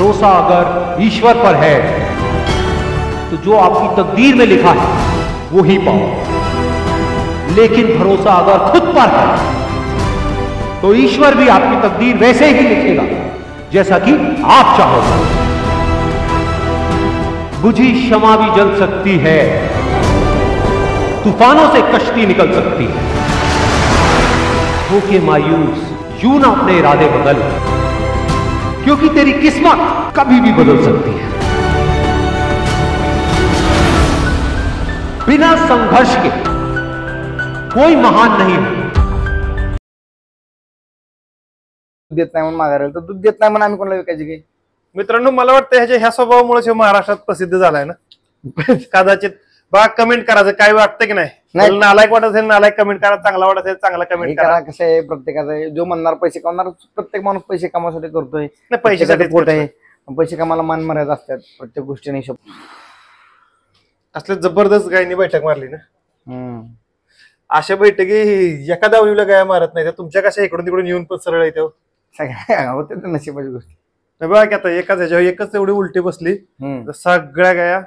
भरोसा अगर ईश्वर पर है तो जो आपकी तकदीर में लिखा है वो ही पाओ, लेकिन भरोसा अगर खुद पर है तो ईश्वर भी आपकी तकदीर वैसे ही लिखेगा जैसा कि आप चाहोगे। बुझी शमा भी जल सकती है, तूफानों से कश्ती निकल सकती है। होके मायूस यूं ना अपने इरादे बदल, क्योंकि तेरी किस्मत कभी भी बदल सकती है। बिना संघर्ष के कोई महान नहीं है। देत नाही म्हणून मागायला तर दूध देत नाही म्हणून आम्ही कोणाला विकायची काही? मित्रांनो, मला वाटतं ह्या स्वभावामुळे महाराष्ट्रात प्रसिद्ध झालाय ना. कदाचित बा कमेंट करायचं काय वाटतं की नाही. नालायक वाटत असेल नालायक कमेंट करा, चांगला वाटत असेल चांगला कमेंट करा. कसं आहे, प्रत्येकाचा जो म्हणणार पैसे कमवणार, प्रत्येक माणूस पैसे कमावण्यासाठी करतोय. पैशासाठी पोट आहे, पैसे कमायला मान मर्यादा असतात प्रत्येक गोष्टी नाही. असले जबरदस्त गायनी बैठक मारली ना. अशा बैठकी एका दावणीला गाय मारत नाही, तुमच्या कशा इकडून तिकडून येऊन पण सरळ येते सगळ्या होते तर नशिबाची गोष्ट. बघा की आता एकाच ह्याच्यावर एकच एवढी उलटी बसली, सगळ्या गाया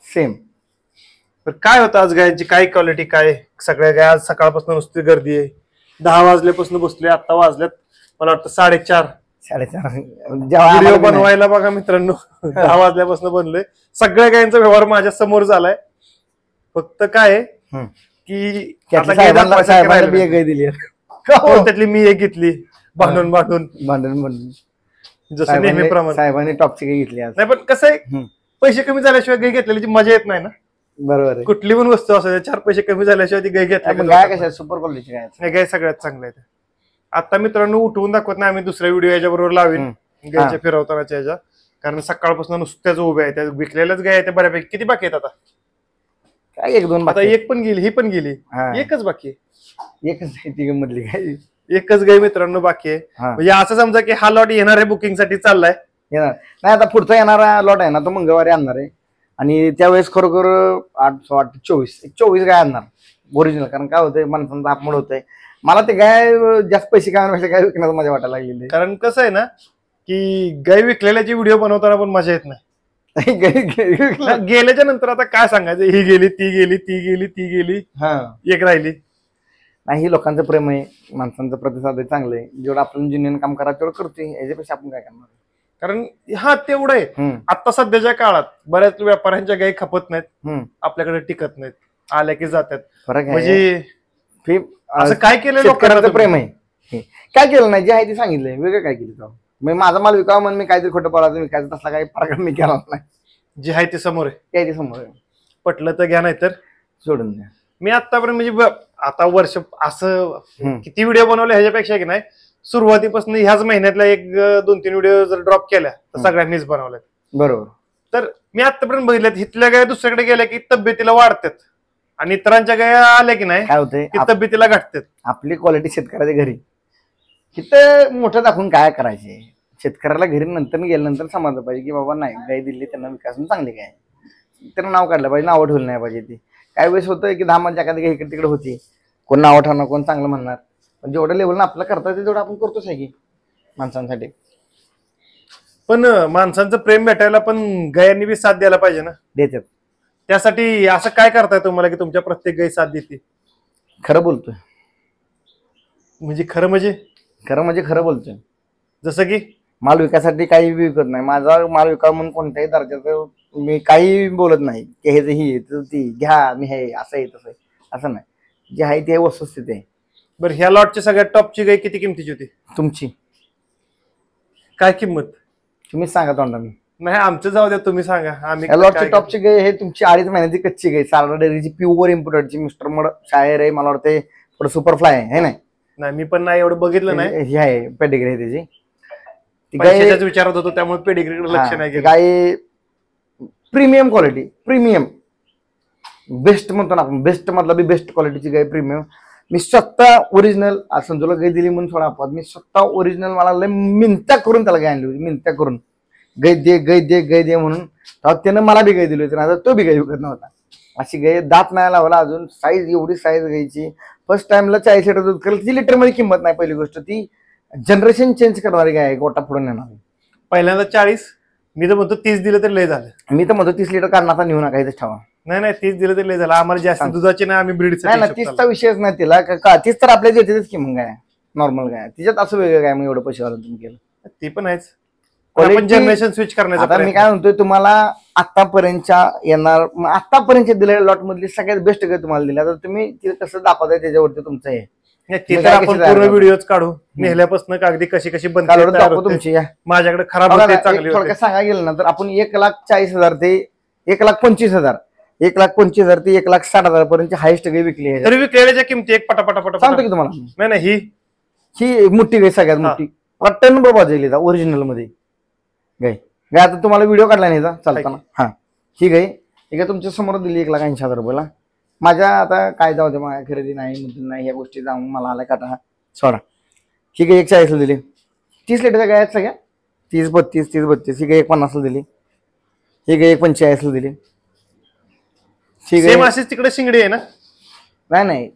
सेम. काय होतं आज गायांची काय क्वालिटी काय? सगळ्या गाया आज सकाळपासून नुसती गर्दी आहे. 10 वाजल्यापासून बसले, आता वाजल्यात मला वाटतं 4:30. व्हिडिओ बनवायला बघा मित्रांनो 10 वाजल्यापासून बनलोय. सगळ्या गायांचा व्यवहार माझ्या समोर झालाय. फक्त काय की दिली त्यातली मी एक घेतली भांडून जसं नेहमीप्रमाणे साहेबांनी टॉपची गाय घेतली. नाही पण कसं आहे, पैसे कमी झाल्याशिवाय गाय घेतलेली मजा येत नाही ना. बरोबर. कुठली पण वस्तू असते 4 पैसे कमी झाल्याशिवाय ती गाय घेतली. गाय कशा सुपर क्वालिटी गाय, गाय सगळ्यात चांगल्या आहेत. आता मित्रांनो उठवून दाखवत नाही, आम्ही दुसऱ्या व्हिडिओ याच्या बरोबर लावेन गायच्या फिरवतानाच्या याच्या. कारण सकाळपासून नुसत्याच उभ्या आहेत, त्या विकलेल्याच गाय आहेत बऱ्यापैकी. किती बाकी आहेत आता? काय 1-2. आता एक पण गेली, ही पण गेली, एकच बाकी आहे. एकच ती मधली गाय, एकच गाय मित्रांनो बाकी आहे. म्हणजे असं समजा की हा लॉट येणार आहे, बुकिंग साठी चाललाय. येणार नाही, आता पुढचा येणारा लॉट आहे ना तो मंगळवारी आणणार आहे. आणि त्यावेळेस खरोखर 24 गाय आणणार ओरिजिनल. कारण काय होतंय, माणसांचा आपमोड होतंय. मला ते गाय जास्त पैसे कामापेक्षा गाय विकण्याचं मजा वाटायला लागलेली. कारण कसं आहे ना की गाय विकलेल्याची व्हिडिओ बनवताना पण मजा येत नाही. गेल्याच्या नंतर आता काय सांगायचं, ही गेली ती गेली ती गेली ती गेली, एक राहिली नाही. लोकांचं प्रेम आहे, माणसांचं प्रतिसाद आहे, चांगलं आहे. जेवढं आपण जिनियन काम करा तेवढं करतोय, याच्यापेक्षा आपण काय करणार. कारण तेवढं आहे. आता सध्याच्या काळात बऱ्याच व्यापाऱ्यांच्या गायी खपत नाहीत, आपल्याकडे टिकत नाहीत, आल्या की जातात. म्हणजे असं काय केलं शेतकऱ्याचं प्रेम आहे. काय केलं नाही, जे आहे ते सांगितलंय. वेगळं काय केलं? माझा माल विकावा म्हणून मी काहीतरी खोटं बोलायचं विकायचं तसला काही फरक मी केला नाही. जे आहे ते समोर आहे, ते समोर आहे. पटलं तर घ्या, नाही तर सोडून द्या. मी आतापर्यंत म्हणजे आता वर्ष असं किती व्हिडिओ बनवले ह्याच्यापेक्षा की नाही, सुरुवातीपासून ह्याच महिन्यातल्या 1-2-3 व्हिडिओ जर ड्रॉप केल्या तर सगळ्यांनीच बनवल्यात. बरोबर. तर मी आतापर्यंत बघितल्यात, इथल्या गाया दुसऱ्याकडे गेल्या की तब्येतीला वाढतात आणि इतरांच्या गाया आल्या की नाही काय होतंय, तब्येतीला घटतात. आपली क्वालिटी शेतकऱ्याच्या घरी इथं मोठं दाखवून काय करायचे. शेतकऱ्याला घरी नंतर गेल्यानंतर समजलं पाहिजे की बाबा नाही, गाय दिली त्यांना विकास चांगली गाय, त्यांना नाव काढलं पाहिजे, नाव ठेवलं नाही पाहिजे. ती काय वेळेस होतं की 10 मध्ये एखादी गाय इकडे तिकडे होती, कोण नाव ठेवणार कोण चांगलं म्हणणार. पण जेवढं लेवलनं आपलं करता येते तेवढं आपण करतोच आहे की माणसांसाठी. पण माणसांचं प्रेम भेटायला पण गायांनी बी साथ द्यायला पाहिजे ना. देतात. त्यासाठी असं काय करताय तुम्हाला की तुमच्या प्रत्येक गाय साथ देते? खरं बोलतोय. म्हणजे खरं म्हणजे खरं बोलतोय. जसं की माल विकायसाठी काही विकत नाही. माझा माल विकावा म्हणून कोणत्याही दर्जाचं मी काही बोलत नाही की हे ही ती घ्या, मी हे असं आहे तसं आहे, असं नाही. जे आहे ते वस्तुस्थित आहे. बरं, ह्या लॉटची सगळ्यात टॉपची गाय किती किमतीची होती तुमची? काय किंमत तुम्हीच सांगा तोंडाने. नाही आमचं जाऊ द्या, तुम्ही सांगा. आम्ही लॉटची टॉपची गाय हे तुमची 2.5 महिन्याची कच्ची गाय, सारडा डेअरीची प्युअर इम्पोर्टेडची. मिस्टर मड शायर आहे, मला वाटतं थोडं सुपरफ्लाय आहे. नाही मी पण नाही एवढं बघितलं नाही. ही आहे पेडिग्री आहे त्याची. पैशाच्याच विचारत होतो त्यामुळे पेडिग्रीकडे लक्ष नाही. गाय प्रीमियम क्वालिटी, प्रीमियम बेस्ट म्हणतो ना आपण, बेस्ट मधला बी बेस्ट क्वालिटीची गाय प्रीमियम. मी स्वतः ओरिजिनल संजूला गाय दिली म्हणून थोडा अपवाद, मी स्वतः ओरिजिनल मला लय मिनत्या करून त्याला गाय आणली होती, मिनत्या करून गाय दे म्हणून. त्यानं मला बी गाय दिली होती ना, तो बी गाय विकत नव्हता. अशी गाय दात नाही लावला अजून. साईज एवढी साईज गायची. फर्स्ट टाइमला 40 लिटर दूध करेल. ती लिटर मध्ये किंमत नाही. पहिली गोष्ट ती जनरेशन चेंज करणारी गाय आहे, गोटा पुढून येणार. पहिल्यांदा 40, मी तर म्हणतो 30 दिलं तरी लय झालं. मी तर म्हणतो 30 लिटर काढणार नेऊ नका इथेच ठेवा. नाही 30 दिलं तरी लय झालं. आम्हाला जास्त दुधाचे नाही, आम्ही ब्रीड नाही ना 30चा विषयच नाही तिला 30 तर आपल्या देतेच की. मग काय नॉर्मल काय तिच्यात असं वेगळं काय मग एवढं पैसे घालून तुम्ही केलं. ती पण आहेच. आपण जनरेशन स्विच करण्याचा आता मी काय म्हणतोय तुम्हाला आतापर्यंतच्या येणार आतापर्यंत दिलेल्या लॉट मधली सगळ्यात बेस्ट गाय तुम्हाला दिल्या. तर तुम्ही ते कसं दाखवताय त्याच्यावरती तुमचं हे ते तर आपण पूर्ण व्हिडिओच काढू नेल्यापासून कागदी कशी कशी तुमची माझ्याकडे खराब होते चांगली थोडक्यात सांगा गेलं ना तर आपण 1,40,000 ते 1,25,000 1,25,000 ते 1,60,000 पर्यंत हायस्ट गाय विकली आहे. तरी विकलेल्या किमती एक पटापटा सांगतो की तुम्हाला. नाही ही मोठी गाय सगळ्यात मोठी टन बाजूला ओरिजिनल मध्ये गाय गाय आता तुम्हाला व्हिडिओ काढला नाही चालताना. हा ही गाय ही गाय तुमच्या समोर दिली 1,80,000 रुपयाला. माझ्या आता काय जाऊ दे माझ्या खरेदी नाही या गोष्टी जाऊन मला आलाय काटा सोडा. ही गाय 1,40,000 दिली. 30 लिटरच्या गाय आहेत सगळ्या 30-32 ही गाय 1,50,000 दिली. ही गाय 1,45,000 दिली. सेम अशीच तिकडे शिंगडी आहे ना. नाही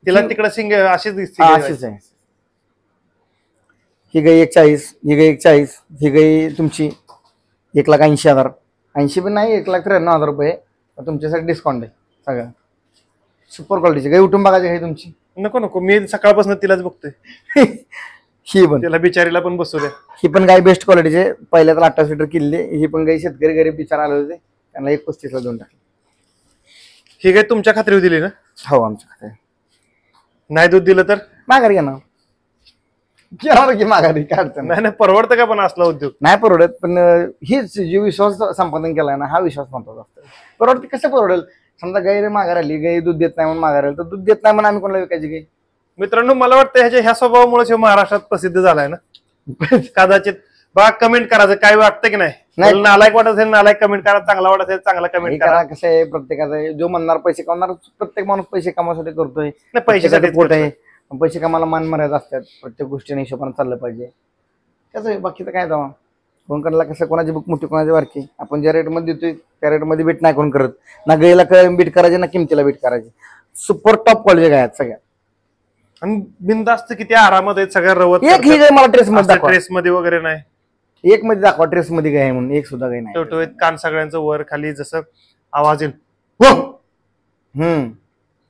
तिला तिकडे शिंग अशीच दिसते. अशीच आहे. ही गाय 1,40,000 ही गाय 1,40,000 ही गाय तुमची 1,80,000 80 पण नाही 1,93,000 रुपये तुमच्यासाठी डिस्काउंट आहे सगळं. सुपर क्वालिटीची गाय उठून बघायची गाय तुमची. नको मी सकाळपासून तिलाच बघतोय. ही पण तिला बिचारीला पण बसू द्या. ही पण गाय बेस्ट क्वालिटीचे पहिल्या तर 28 लिटर किल्ले. ही पण गाय शेतकरी गरीब बिचार आले होते त्यांना 1,35,000 देऊन टाकले. ही गाय तुमच्या खात्रीवर दिली ना. हो आमच्या खात्यावर. नाही दूध दिलं तर माघारी घ्या ना की माघारी काढतं नाही परवडतं का पण असला उद्योग नाही परवडत. पण हीच जे विश्वास संपादन केलाय ना हा विश्वास महत्वाचा असतो. परवडते कसं परवडेल. समजा गाय माघार आली गाय दूध देत नाही म्हणून माघार आली तर दूध देत नाही म्हणून आम्ही कोणाला विकायची गाय. मित्रांनो मला वाटतं ह्या स्वभावामुळे महाराष्ट्रात प्रसिद्ध झालाय ना. कदाचित बघा कमेंट करायचं काय वाटतं की नाही. नालायक वाटत असेल नालायक कमेंट करा. चांगला वाटत असेल चांगला कमेंट करा. कसं आहे प्रत्येकाचं जो म्हणणार पैसे कमवणार प्रत्येक माणूस पैसे कमावण्यासाठी करतोय. पैशासाठी पोट आहे. पैसे कामाला मान मर्यादा असतात. प्रत्येक गोष्टीने हिशोबाने चाललं पाहिजे. कसं आहे बाकीचं काय जावा कोण करायला कसं कोणाची बुक मोठी कोणाची बारकी. आपण ज्या रेटमध्ये देतोय त्या रेटमध्ये बीट नाही कोण करत ना. गायला बीट करायचे ना किमतीला बीट करायचे. सुपर टॉप क्वालिटी गाय आहेत सगळ्या आणि बिनधास्त किती आरामात आहेत सगळ्या रवत. एक ही गाय मला ट्रेस मध्ये वगैरे नाही. एक मध्ये दाखवा ट्रेस मध्ये गाय म्हणून एक सुद्धा गाय नाही. टवटवीत कान सगळ्यांचं वर खाली जसं आवाज येईल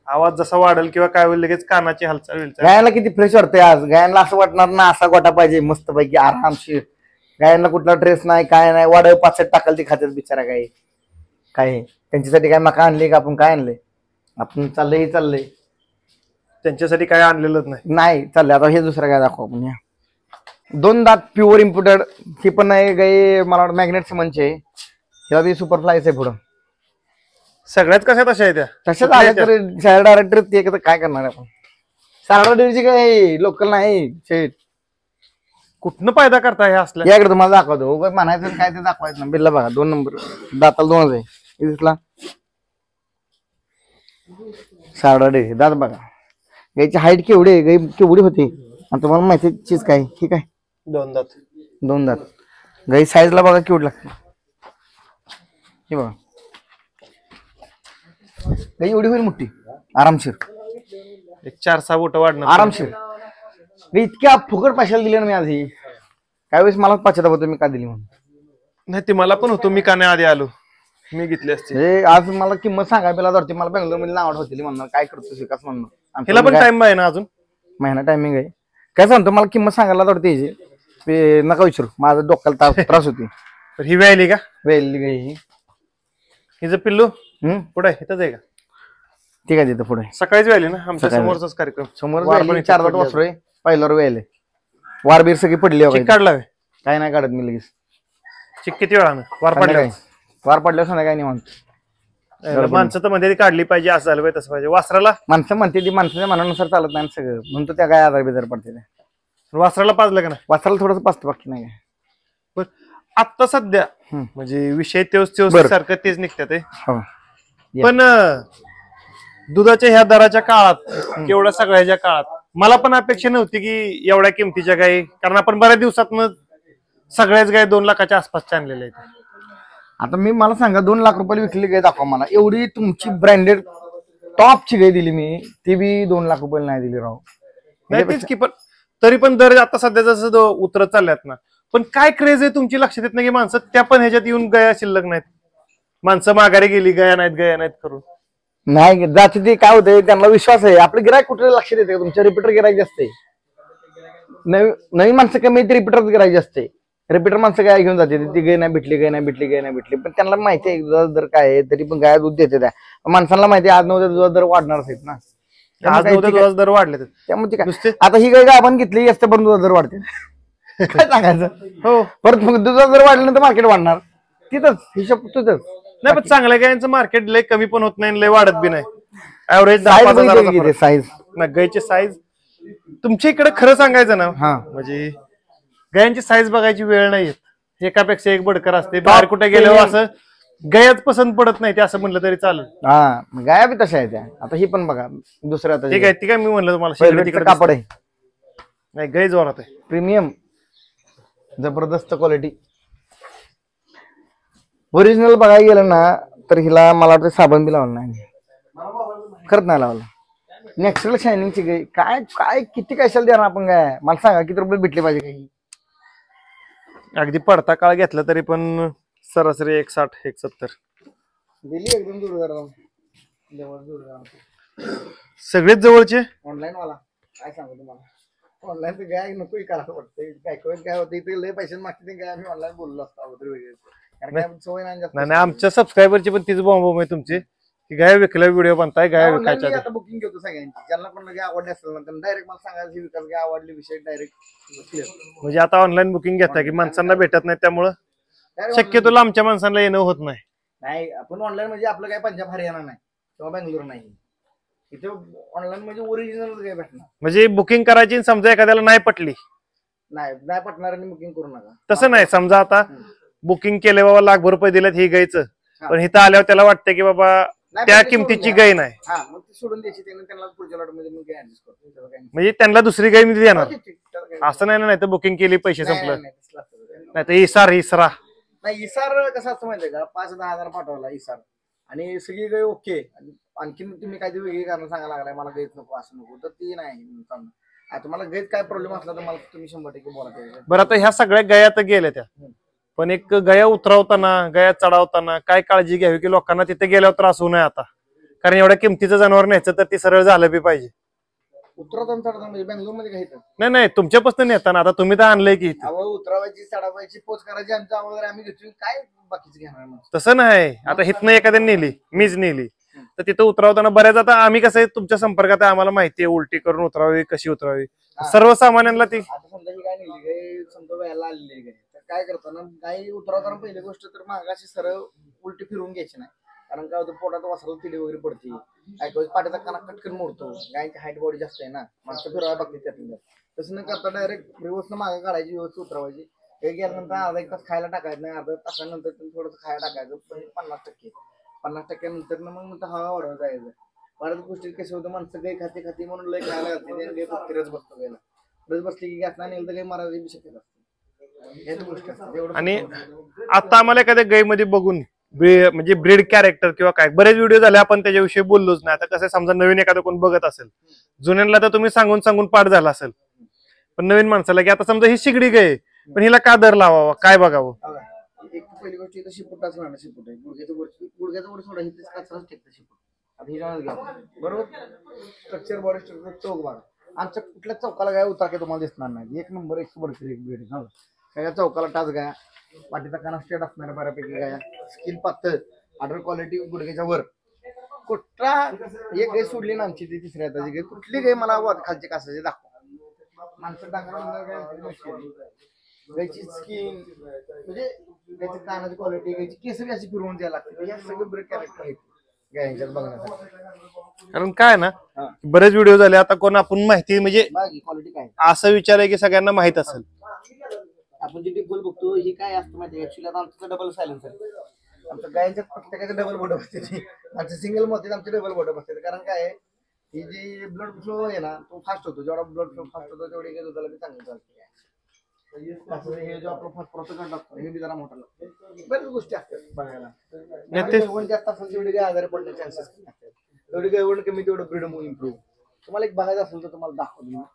आवाज जसा वाढेल किंवा काय होईल लगेच कानाची हालचाल होईल. गायला किती फ्रेश वाटतंय आज. गायांना असं वाटणार ना असा गोटा पाहिजे मस्त पैकी आरामशीर. गायांना कुठला ट्रेस नाही काय नाही. वाढ 5 टाकाल ती खात्यात बिचारा गाय. काय त्यांच्यासाठी काय मका आणले का आपण काय आणले आपण चाललंय त्यांच्यासाठी काय आणलेलंच नाही चाललंय. आता हे दुसरं काय दाखवू आपण. 2 दात प्युअर इम्पोर्टेड ही पण आहे गाय मला वाटतं मॅग्नेट सिमनचे. हिला बी सुपर फ्लायच आहे पुढं. सगळ्यात कशा तशा आहे त्या तशाच आल्या तर शाळा डायरेक्टर ते काय करणार आपण. सारडा डेअरीची काय लोकल नाही शेट. कुठनं फायदा करता हे असल्या. याकडे तुम्हाला दाखवतो म्हणायचं काय ते दाखवायचं ना. बिल्ला बघा 2 नंबर दाताला 2 आहे. दिसला सारडा डेअरी दात बघा. गायची हाईट केवढी आहे गाय केवढी होती आणि तुम्हाला माहिती चीज काय ठीक आहे. 2 दात गाई साईजला बघा केवढी लागते. हे बघा गाई एवढी होईल मोठी आरामशीर. 4-6 बोट वाढणार आरामशीर. इतक्या फुकट पैशाला दिले ना मी आधी. काय वेळेस मला पश्चाताप होतो मी का दिली म्हणून. नाही ते मला पण होतो. मी का नाही आधी आलो मी घेतली असते. आज मला किंमत सांगायला पहिला जाते. मला बेंगलोर मध्ये नाव होती म्हणणार काय करतो विकास म्हणणार. हिला पण टाइम आहे ना अजून महिना टायमिंग आहे. काय सांगतो मला किंमत सांगायला जाते याची नका विचारू. माझा डोक्याला त्रास होती. ही व्यायली का वेळली गाई ही. हिचं पिल्लू पुढे इथंच आहे का. ठीक आहे तिथं पुढे सकाळीच व्यायली ना आमच्या समोरचाच कार्यक्रम. समोर 4 दात वासरू आहे. पहिल्यावर वेळले वारबीर सगळी पडली काढला काय नाही काढत मी लगेच. चिक किती वेळानं वार पडल्यावर संध्याकाळी नाही म्हणतो. माणसं तर मध्ये काढली पाहिजे असं झालं पाहिजे तसं पाहिजे. वासराला माणसं म्हणते ती माणसाच्या मनानुसार चालत नाही सगळं म्हणतो त्या काय आजार बिजार पडते. वासराला पाजलं का नाही. वासराला थोडंसं पाचतं बाकी नाही काय. आता सध्या म्हणजे विषय तेच सारखं तेच निघतात. पण दुधाच्या ह्या दराच्या काळात एवढ्या सगळ्याच्या काळात मला पण अपेक्षा नव्हती की एवढ्या किमतीच्या गाई. कारण आपण बऱ्याच दिवसातनं सगळ्याच गाय 2 लाखाच्या आसपासच्या आणलेल्या आहेत. आता मी मला सांगा 2 लाख रुपयाला विकली गाय दाखवा मला. एवढी तुमची ब्रँडेड टॉपची गाय दिली मी ती बी 2 लाख रुपयाला नाही दिली राव. नाही तेच की. पण तरी पण दर आता सध्या जसं उतरत चालल्यात ना पण काय क्रेज आहे तुमची लक्षात येत नाही की माणसं त्या पण ह्याच्यात येऊन गया शिल्लक नाहीत, माणसं माघारी गेली गया नाहीत करून. नाही जाते ते काय होतंय, त्यांना विश्वास आहे. आपलं गिरायक कुठे लक्ष देते, तुमच्या रिपीटर गिरायक जास्त आहे. नवीन माणसं कमी रिपीटर गिरायक जास्त आहे. रिपीटर माणसं काय घेऊन जाते, ती गाय नाही भेटली, पण त्यांना माहिती आहे दुधाचा दर काय आहे, तरी पण गाय दूध देते त्या माणसांना माहिती आहे आज नव्हतं दुधाचा दर वाढणारच आहेत ना. आज दुधाचे दर वाढले त्यामुळे काय आता ही गाय आपण घेतली असते पण दुधाचा दर वाढते. काय सांगायचं. हो परत मग दुधाचा दर वाढल्यानंतर मार्केट वाढणार, तिथंच हिशोब तिथंच. नाही पण चांगल्या गायांचं मार्केट लय कमी पण होत नाही, लय वाढत बी नाही. ऍव्हरेज साईज गायची साईज तुमच्या इकडे खरं सांगायचं ना, म्हणजे गायांची साईज बघायची वेळ नाही येत, एकापेक्षा एक बडकर असते. बाहेर कुठे गेल्यावर असं गायच पसंत पडत नाही ते असं म्हणलं तरी चालेल. हा गाया बी तशा आहेत त्या. आता ही पण बघा दुसऱ्या ठीक आहे ती काय मी म्हणलं तुम्हाला कापड आहे, नाही गाय जोरात आहे, प्रीमियम जबरदस्त क्वालिटी. ओरिजिनल बघायला गेलं ना तर हिला मला वाटतं साबण बी लावलं नाही, खरंच नाही लावलं. नॅचरल शायनिंगची गाय काय काय किती कशाला देणार आपण काय, मला सांगा किती रुपये भेटले पाहिजे काही. अगदी पडता काळ घेतला तरी पण सरासरी 160 170 दिली एकदम दूर. सगळेच जवळचे ऑनलाईन वाला काय सांगू तुम्हाला, ऑनलाईन तर गाय नको करायला वाटतं. काय होतं इथे लय पैसे मागते काय, आम्ही ऑनलाईन बोललो असतो अगोदर वेगळे. नाही आमच्या सबस्क्रायबरची पण तीच बॉम्ब आहे तुमची की गाय विकल्या व्हिडिओ बनताय गाय विकायच्या. आता बुकिंग घेतो सगळ्यांची, ज्यांना पण गाय आवडली असेल ना त्यांना डायरेक्ट मला सांगायची विकास गाय आवडली विषय डायरेक्ट. म्हणजे आता ऑनलाईन बुकिंग घेताय की माणसांना भेटत नाही त्यामुळं शक्यतो आमच्या माणसांना येणं होत नाही. नाही आपण ऑनलाईन म्हणजे आपलं काय पंजाब हरियाणा नाही किंवा बेंगलोर नाही, इथे ऑनलाईन म्हणजे ओरिजिनल गाय भेटणार. म्हणजे बुकिंग करायची समजा एखाद्याला नाही पटली नाही पटणार आणि बुकिंग करू नका तसं नाही. समजा आता बुकिंग केले बाबा लाखभर रुपये दिलेत ही गायचं, पण इथं आल्यावर त्याला वाटतं की बाबा त्या किमतीची गाय नाही, सोडून द्यायची त्यांना पुढच्या लॉट मध्ये मग ऍडजस्ट करतो. म्हणजे त्यांना दुसरी गाय मी देणार असं नाही तर बुकिंग केली पैसे संपलं नाही तर इसरा नाही. इसार कसं असतं माहितीये का, 5-10 हजार पाठवला इसार आणि सगळी गाय ओके, आणखीन तुम्ही काहीतरी वेगळी कारण सांगायला लागलाय मला गायच नको असं नको, तर ती नाही. तुम्हाला गायत काय प्रॉब्लेम असला तर मला तुम्ही 100% बोला. बरं आता ह्या सगळ्या गाया तर गेल्या त्या, पण एक गया उतरवताना गया चढवताना काय काळजी घ्यावी की लोकांना तिथे गेल्यावर त्रास होऊ नये. आता कारण एवढ्या किमतीचं जनावर न्यायचं तर ती सरळ झालं बी पाहिजे. उतरवताना चढवताना म्हणजे बेंगलोर मध्ये घ्यायचं नाही तुमच्यापासून नेताना आता तुम्ही तर आणलंय की उतरवायची चढवायची पोच करायची आमच्या अगोदर आम्ही घेतो, काय बाकीचं घेणार. तसं नाही, आता हिथनं एखाद्याने नेली मीच नेली तर तिथं उतरवताना बऱ्याच आता आम्ही कसं आहे तुमच्या संपर्कात आहे, आम्हाला माहिती आहे उलटी करून उतरावी कशी उतरावी सर्वसामान्यांना ती. आता समजा ही काय नेली गाय समजा व्यायला आलेली गाय तर काय करताना गाय उतरवताना पहिली गोष्ट तर मागाशी सरळ उलटी फिरवून घ्यायची नाही, कारण काय होतं पोटात वासराला तिडी वगैरे पडते, काय पाठीचा काना कटकन मोडतो, गायची हाईट बॉडी जास्त आहे ना, माणसं फिरवायला बघते त्यातून. तसं न करता डायरेक्ट व्यवस्थित मागे काढायची, व्यवस्थित उतरवायची. हे गेल्यानंतर अर्धा एक तास खायला टाकायचं नाही, अर्धा तासानंतर थोडंसं खायला टाकायचं 50% नंतर मग हवा वाढवत जायचं. बऱ्याच गोष्टी कसं होतं माणसं गाय खाते म्हणून लय खायला घालते, रस बसतो गायला, रस बसली की गॅस नाही तर काही मारायची बी शक्यता असते. आणि आता आम्हाला एखाद्या गायमध्ये बघून म्हणजे ब्रीड कॅरेक्टर किंवा काय बरेच व्हिडिओ झाले आपण त्याच्याविषयी बोललोच नाही. आता कसं समजा नवीन एखादं कोण बघत असेल, जुन्यांना तर तुम्ही सांगून पाठ झाला असेल, पण नवीन माणसाला की आता समजा ही शिगडी गाय पण हिला का दर लावावा काय बघावं. एक पहिली गोष्ट इथं शिपुटाच राहणार, शिपुट आहे गुडघ्याचं वर सोडा हिथेच कचराच टेकतं शिपुट. आता ही जाणार घ्या बरोबर, स्ट्रक्चर बॉडी स्ट्रक्चर चौक बघा, आमच्या कुठल्या चौकाला गाय उतार तुम्हाला दिसणार नाही. एक नंबर 100% सगळ्या चौकाला टाच गाया, पाठीचा काना स्ट्रेट असणार बऱ्यापैकी गाया, स्किन पातळ, ऑर्डर क्वालिटी गुडघ्याच्या वर. कुठला एक गाय सोडली ना आमची ती तिसऱ्या हाताची गाय, कुठली गाय मला खालची कासाची दाखवा. माणसं गायची स्किन म्हणजे गायची कानाची क्वालिटी, गायची केस बी अशी फिरवून द्यायला लागते. या सगळे ब्रेक कॅरेक्टर आहेत गायांच्यात बघण्यासाठी. कारण काय ना बरेच व्हिडिओ झाले, आता कोण आपण माहिती म्हणजे क्वालिटी काय असं विचार आहे की सगळ्यांना माहित असेल. आपण जी टिपल बघतो ही काय असतं माहिती ऍक्च्युली आता आमचं डबल सायलेन्सर, आमच्या गायांच्या प्रत्येकाचं डबल बोट असते, आमच्या सिंगल मध्ये आमचे डबल बोट असते. कारण काय ही जी ब्लड फ्लो आहे ना तो फास्ट होतो, जेवढा ब्लड फ्लो फास्ट होतो तेवढी काही दुधाला बी चांगली चालते. हे जो आपला फॉस्फरसचा गट असतो हे बी जरा मोठा लागतो. बऱ्याच गोष्टी असतात बघायला. गैवण जास्त असेल तेवढी काही आजारी पडण्याचे चान्सेस असतात, तेवढी गैवण कमी तेवढं ब्रीड इम्प्रूव्ह. तुम्हाला एक बघायचं असेल तर तुम्हाला दाखवतो.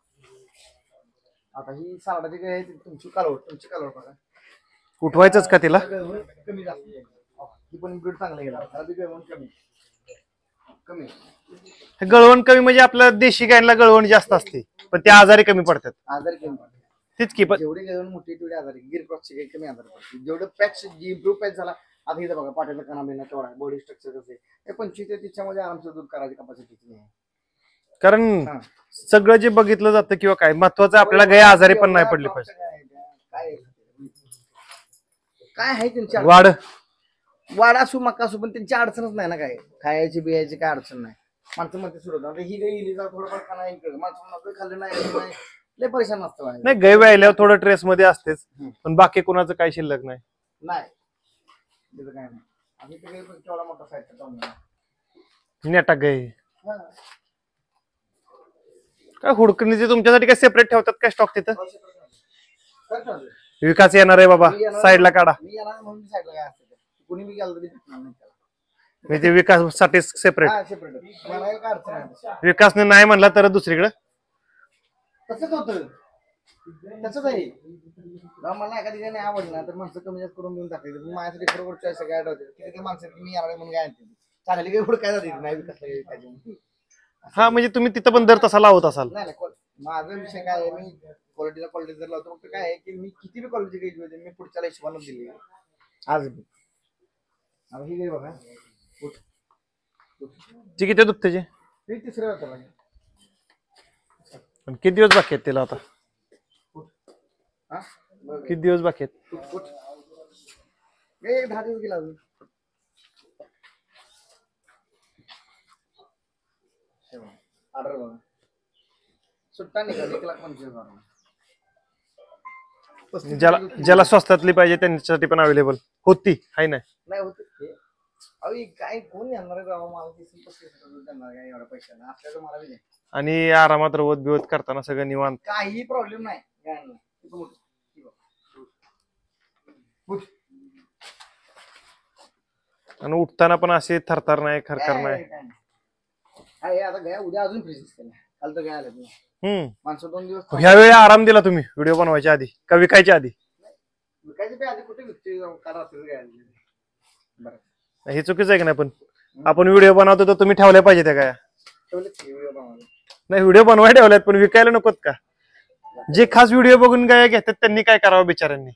आता ही सारडाची गाय आहे तुमची कालवड बघा उठवायचंच का तिला? कमी जास्त ही पण ब्रीड चांगला गेला कमी कमी गळवण कमी म्हणजे आपलं देशी गायला गळवण जास्त असते पण ते आजारी कमी पडतात. आजारी कमी पडतात तीच की. पण जेवढी गळवण मोठी तेवढी आजारी गिर क्रॉसची गाय कमी आजारी पडते. जेवढं पॅच इम्प्रूव्ह पॅच झाला आता इथं बघा पाट्याचा कणा बिना केवढा बॉडी स्ट्रक्चर कसं आहे 25 ते 30 मध्ये आरामचं दूध करायची कॅपॅसिटी आहे. कारण सगळं जे बघितलं जातं किंवा काय महत्वाचं आपल्याला गाय आजारी पण नाही पडली पाहिजे. काय आहे त्यांची वाढ असू मका असू पण त्यांची अडचणच नाही ना काय खायची बियायची काय अडचण नाही. माणसं मध्ये सुरू होतं ही गाय इली थोडंफार खाणं इकडे माणसं खाल्लं नाही लय पैसा नसतं नाही. गाय व्यायल्यावर थोडं ट्रेस मध्ये असतेच पण बाकी कोणाचं काही शिल्लक नाही. काय नाही आम्ही ते गाय केवढा मोठा साईजचा नेटा गाय काय हुडकणीचे तुमच्यासाठी काय सेपरेट ठेवतात काय स्टॉक तिथं? विकास येणार आहे बाबा साईडला काढा. मी येणार म्हणून साईडला काय असतं कुणी बी गेलं तरी भेटणार नाही त्याला. म्हणजे विकास साठी सेपरेट. सेपरेट मला एक अडचण आहे. विकासने नाही म्हणला तर दुसरीकडे तसंच होतं तसंच आहे. मला एखादी काही नाही आवडलं ना तर माणसं कमी जास्त करून देऊन टाकायचं. माझ्यासाठी खरोखर चॉईस काय ठरवते की ते माणसं मी येणार म्हणून काय आणते चांगली काही पुढे काय जाते नाही विकास. हा म्हणजे तुम्ही तिथं पण दर तसा लावत असाल. नाही माझा विषय काय आहे मी क्वालिटी जर लावतो फक्त काय आहे की मी किती बी क्वालिटी घ्यायची मी पुढच्याला हिशोबानं दिली आज बी. आता ही गाय बघा ती किती दूध त्याचे? हे तिसऱ्या होता पण किती दिवस बाकी आहेत तिला आता? हा किती दिवस बाकी आहेत? 10 दिवस गेला अजून. ऑर्डर बघा सुट्टा निघाला 1,25,000. ज्याला स्वस्तातली पाहिजे त्यांच्यासाठी पण अवेलेबल होती आहे नाही होत काय कोण येणार आहे बाबा मला 30-35 देणार काय एवढ्या पैशाला आपल्याला मला बी नाही. आणि आरामात रवत बिवत करताना सगळं निवांत काही प्रॉब्लेम नाही. आणि उठताना पण असे थरथर नाही खरखर नाही. आता गया उद्या अजून फ्रीज काल तर काय आलं माणसं 2 दिवस ह्यावेळी आराम दिला तुम्ही व्हिडिओ बनवायच्या आधी का विकायच्या आधी? विकायचे आधी कुठे विकते बरं हे चुकीचं आहे की नाही? पण आपण व्हिडिओ बनवतो तर तुम्ही ठेवल्या पाहिजे त्या गाया. नाही व्हिडिओ बनवायला ठेवल्यात पण विकायला नकोत का? जे खास व्हिडिओ बघून गाया घेतात त्यांनी काय करावं बिचाऱ्यांनी?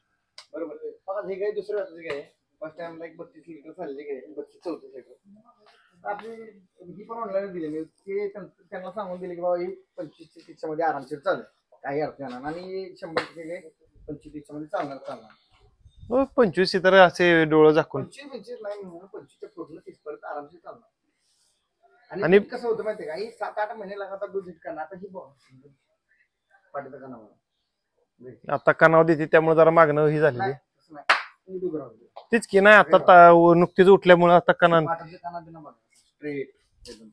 बरोबर हे गाय दुसऱ्या गाय फर्स्ट टाइमला 32 लिटर चालली गाय 32-34 लिटर आपली ही पण ऑनलाईन दिली मी ते त्यांना सांगून दिले की बाबा ही 25-30 मध्ये आरामशीर चालेल काही अर्थ येणार आणि 100% गाय 25-30 मध्ये चालणार. 25 तर असे डोळं झाकून 25 नाही म्हणून 25च्या पूर्ण 30 पर्यंत आरामशीर चालणार. आणि कसं होतं माहितीये का ही 7-8 महिने लगातार दूध हिट करणार. आता ही पाठीचा कणावर आता कणाव देते त्यामुळे जरा मागणं ही झालेली तीच की नाही. आता नुकतीच उठल्यामुळे आता कणा स्ट्रेट एकदम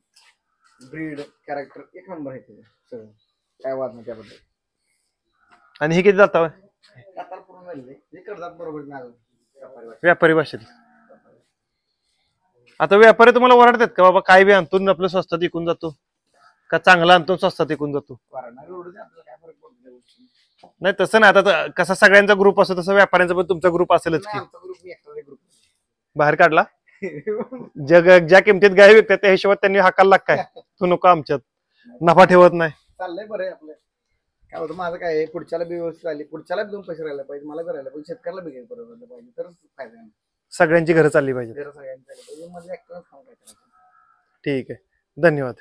ब्रीड कॅरेक्टर एक नंबर आहे ते सगळं काय वाद नाही त्याबद्दल. आणि हे किती जाता पूर्ण झालेले करतात बरोबर व्यापारी भाषेत? आता व्यापारी तुम्हाला ओरडतात का बाबा काय बी आणतो आपलं स्वस्तात विकून जातो का चांगला आणतो स्वस्तात विकून जातो? नाही तसं नाही. आता कसा सगळ्यांचा ग्रुप असतो तसं व्यापाऱ्यांचा पण तुमचा ग्रुप असेलच की. बाहेर काढला ज्या किमतीत गाय विकतात त्या हिशोबात त्यांनी हाकाल लाग काय तू नको आमच्यात नफा ठेवत नाही. चाललंय बरं आपलं काय होतं माझं काय पुढच्याला बी व्यवस्थित आली पुढच्याला बी 2 पैसे राहायला पाहिजे मला करायला पाहिजे शेतकऱ्याला बी बरोबर पाहिजे तर फायदा आहे. सगळ्यांची घरं चालली पाहिजे. सगळ्यांची ठीक आहे धन्यवाद.